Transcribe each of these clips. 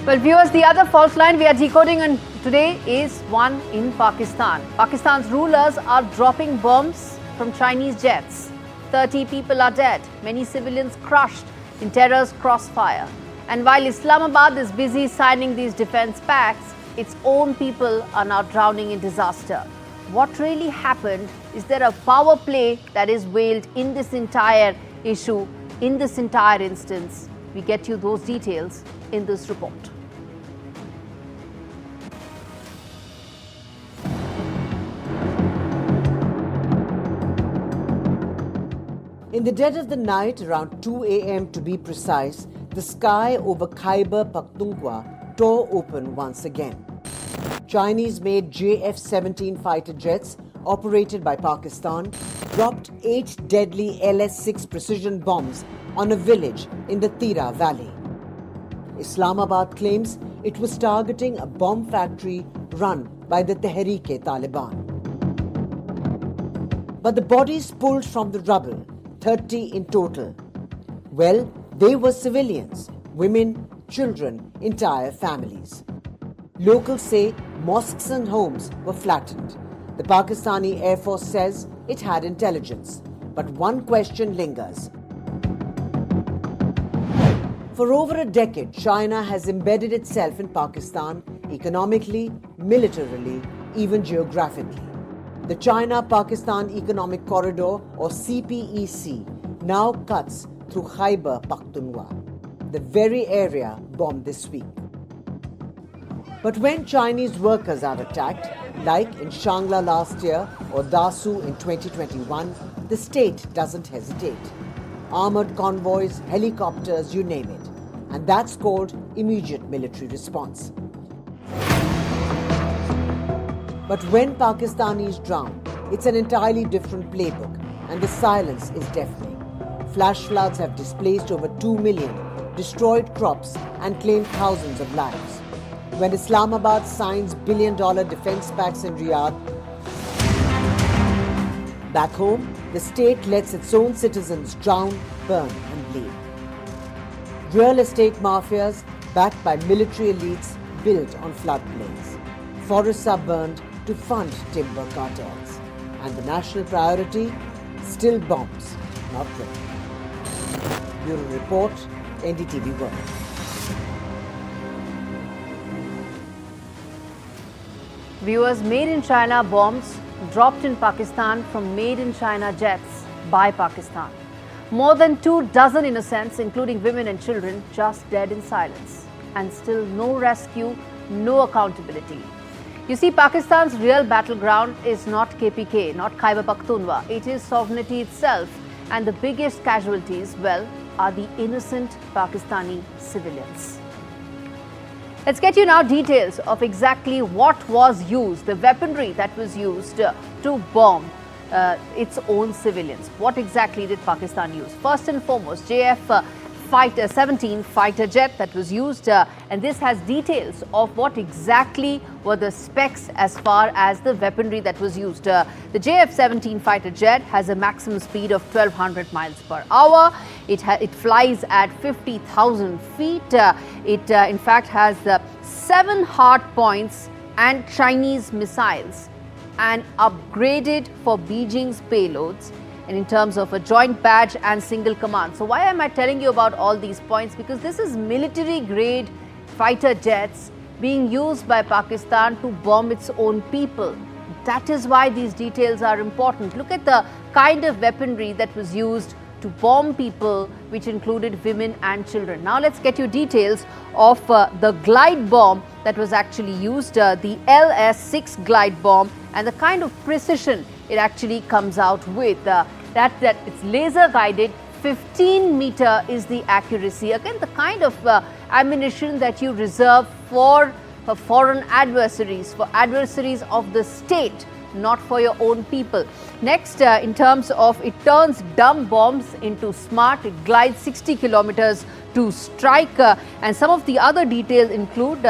Well, viewers, the other fault line we are decoding on today is one in Pakistan. Pakistan's rulers are dropping bombs from Chinese jets. 30 people are dead, many civilians crushed in terror's crossfire. And while Islamabad is busy signing these defense pacts, its own people are now drowning in disaster. What really happened? Is there a power play that is veiled in this entire issue, in this entire instance? We get you those details in this report. In the dead of the night, around 2 a.m. to be precise, the sky over Khyber, Pakhtunkhwa tore open once again. Chinese-made JF-17 fighter jets, operated by Pakistan, dropped 8 deadly LS-6 precision bombs on a village in the Tira Valley. Islamabad claims it was targeting a bomb factory run by the Tehreek-e-Taliban. But the bodies pulled from the rubble, 30 in total. Well, they were civilians, women, children, entire families. Locals say mosques and homes were flattened. The Pakistani Air Force says it had intelligence. But one question lingers. For over a decade, China has embedded itself in Pakistan economically, militarily, even geographically. The China-Pakistan Economic Corridor, or CPEC, now cuts through Khyber, Pakhtunkhwa, the very area bombed this week. But when Chinese workers are attacked, like in Shangla last year or Dasu in 2021, the state doesn't hesitate. Armored convoys, helicopters, you name it. And that's called immediate military response. But when Pakistanis drown, it's an entirely different playbook, and the silence is deafening. Flash floods have displaced over 2 million, destroyed crops, and claimed thousands of lives. When Islamabad signs billion-dollar defense pacts in Riyadh, back home, the state lets its own citizens drown, burn, and bleed. Real estate mafias, backed by military elites, built on floodplains. Forests are burned to fund timber cartels. And the national priority? Still bombs, not rain. Bureau Report, NDTV World. Viewers, made in China bombs dropped in Pakistan from made in China jets by Pakistan. More than 24 innocents, including women and children, just dead in silence. And still no rescue, no accountability. You see, Pakistan's real battleground is not KPK, not Khyber Pakhtunkhwa. It is sovereignty itself. And the biggest casualties, well, are the innocent Pakistani civilians. Let's get you now details of exactly what was used, the weaponry that was used to bomb its own civilians. What exactly did Pakistan use? First and foremost, JF-17 fighter jet that was used, and this has details of what exactly were the specs as far as the weaponry that was used. The JF-17 fighter jet has a maximum speed of 1200 miles per hour. It flies at 50,000 feet. It in fact has 7 hard points and Chinese missiles, and upgraded for Beijing's payloads, and in terms of a joint badge and single command. So why am I telling you about all these points? Because this is military grade fighter jets being used by Pakistan to bomb its own people. That is why these details are important. Look at the kind of weaponry that was used to bomb people, which included women and children. Now let's get you details of the glide bomb that was actually used, the LS-6 glide bomb, and the kind of precision it actually comes out with. That it's laser guided, 15 meter is the accuracy. Again, the kind of ammunition that you reserve for foreign adversaries, for adversaries of the state, not for your own people. Next, in terms of, it turns dumb bombs into smart. It glides 60 kilometers to strike, and some of the other details include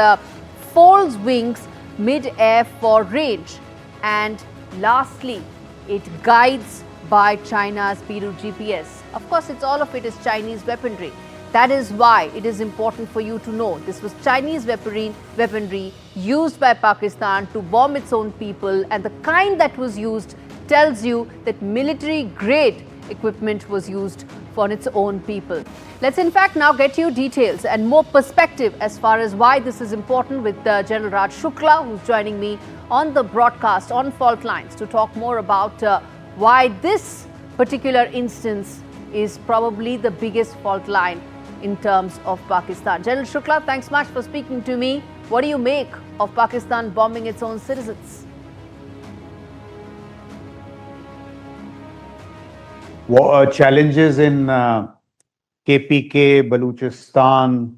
folds wings mid-air for range, and lastly, it guides by China's Piru GPS. Of course, all of it is Chinese weaponry. That is why it is important for you to know this was Chinese weaponry used by Pakistan to bomb its own people, and the kind that was used tells you that military grade equipment was used for its own people. Let's in fact now get you details and more perspective as far as why this is important with General Raj Shukla, who's joining me on the broadcast on Faultlines to talk more about why this particular instance is probably the biggest fault line in terms of Pakistan. General Shukla, thanks much for speaking to me. What do you make of Pakistan bombing its own citizens? Challenges in KPK, Baluchistan,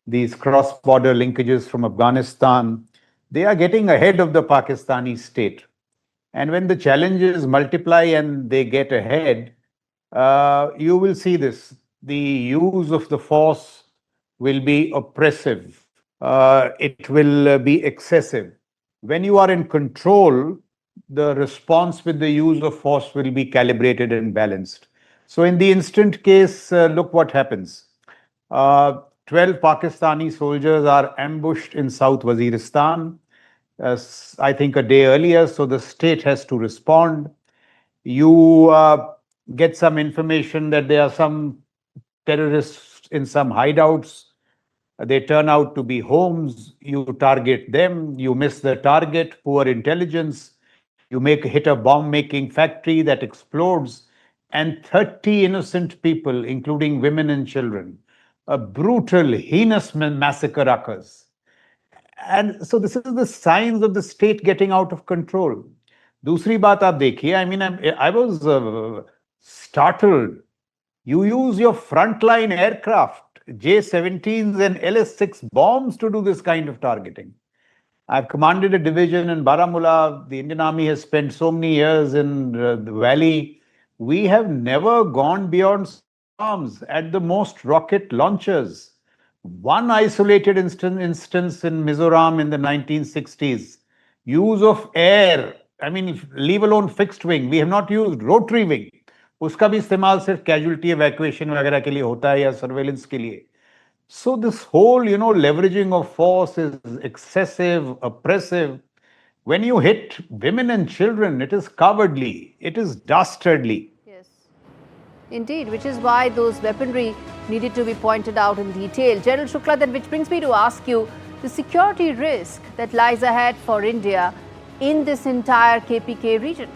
these cross-border linkages from Afghanistan, they are getting ahead of the Pakistani state. And when the challenges multiply and they get ahead, you will see this. The use of the force will be oppressive. It will be excessive. When you are in control, the response with the use of force will be calibrated and balanced. So in the instant case, look what happens. 12 Pakistani soldiers are ambushed in South Waziristan, I think a day earlier, so the state has to respond. You get some information that there are some terrorists in some hideouts. They turn out to be homes. You target them. You miss the target. Poor intelligence. You hit a bomb-making factory that explodes, and 30 innocent people, including women and children. A brutal, heinous massacre occurs. And so this is the signs of the state getting out of control. दूसरी बात आप देखिए, I was startled. You use your frontline aircraft, J-17s and LS-6 bombs to do this kind of targeting. I've commanded a division in Baramulla. The Indian Army has spent so many years in the valley. We have never gone beyond arms at the most rocket launchers. One isolated instance in Mizoram in the 1960s. Use of air, leave alone fixed wing. We have not used rotary wing. उसका भी इस्तेमाल सिर्फ casualty evacuation वगैरह के लिए होता है या surveillance के लिए. So this whole, leveraging of force is excessive, oppressive. When you hit women and children, it is cowardly, it is dastardly. Yes, indeed, which is why those weaponry needed to be pointed out in detail. General Shukla, then which brings me to ask you, the security risk that lies ahead for India in this entire KPK region.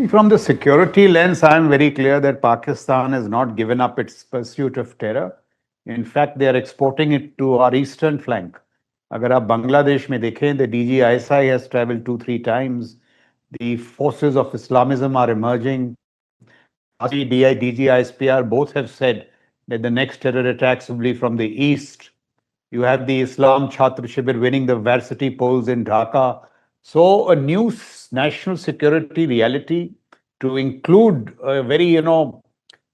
From the security lens, I am very clear that Pakistan has not given up its pursuit of terror. In fact, they are exporting it to our eastern flank. अगर आप बांग्लादेश में देखें, the DGISI has traveled 2-3 times. The forces of Islamism are emerging. DGISPR both have said that the next terror attacks will be from the east. You have the Islam Chhatra Shibir winning the varsity polls in Dhaka. So a new national security reality to include very,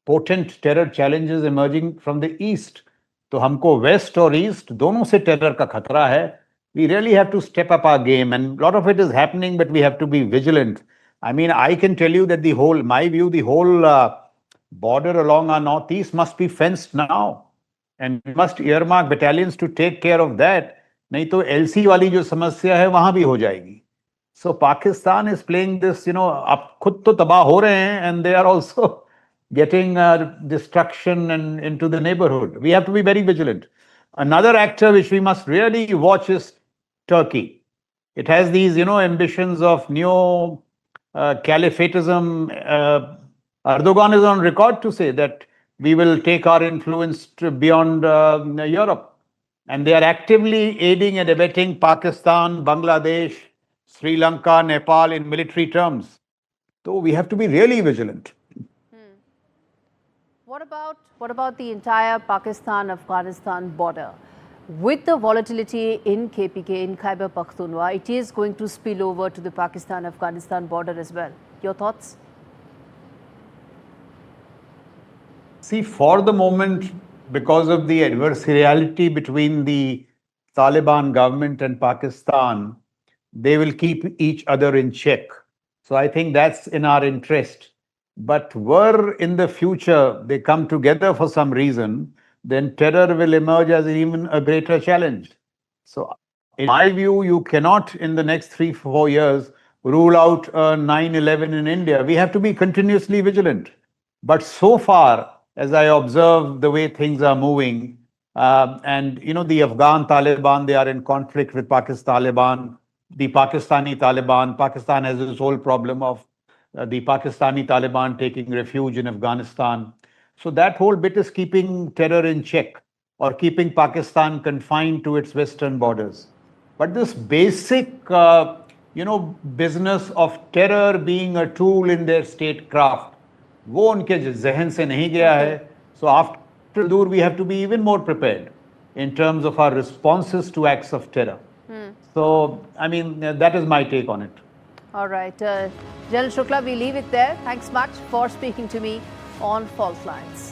potent terror challenges emerging from the east. तो हमको west or east दोनों से terror का खतरा है. We really have to step up our game, and a lot of it is happening, but we have to be vigilant. I can tell you that the whole border along our northeast must be fenced now, and we must earmark battalions to take care of that. नहीं तो LC वाली जो समस्या है वहां भी हो जाएगी. So Pakistan is playing this, आप खुद तो तबाह हो रहे हैं, and they are also getting destruction and into the neighborhood. We have to be very vigilant. Another actor which we must really watch is Turkey. It has these, ambitions of neo-caliphatism. Erdogan is on record to say that we will take our influence beyond Europe. And they are actively aiding and abetting Pakistan, Bangladesh, Sri Lanka, Nepal in military terms. So we have to be really vigilant. What about the entire Pakistan-Afghanistan border? With the volatility in KPK, in Khyber Pakhtunkhwa, it is going to spill over to the Pakistan-Afghanistan border as well. Your thoughts? See, for the moment, because of the adversariality between the Taliban government and Pakistan, they will keep each other in check. So I think that's in our interest. But were in the future they come together for some reason, then terror will emerge as even a greater challenge. So, in my view, you cannot in the next 3 4 years rule out a 9/11 in India. We have to be continuously vigilant. But so far, as I observe the way things are moving, and the Afghan Taliban, they are in conflict with Pakistan Taliban, the Pakistani Taliban. Pakistan has this whole problem of the Pakistani Taliban taking refuge in Afghanistan. So that whole bit is keeping terror in check or keeping Pakistan confined to its western borders. But this basic, business of terror being a tool in their statecraft, वो उनके जहन से नहीं गया है. So after Dur, we have to be even more prepared in terms of our responses to acts of terror. So, I mean, that is my take on it. All right. General Shukla, we leave it there. Thanks much for speaking to me on Faultlines.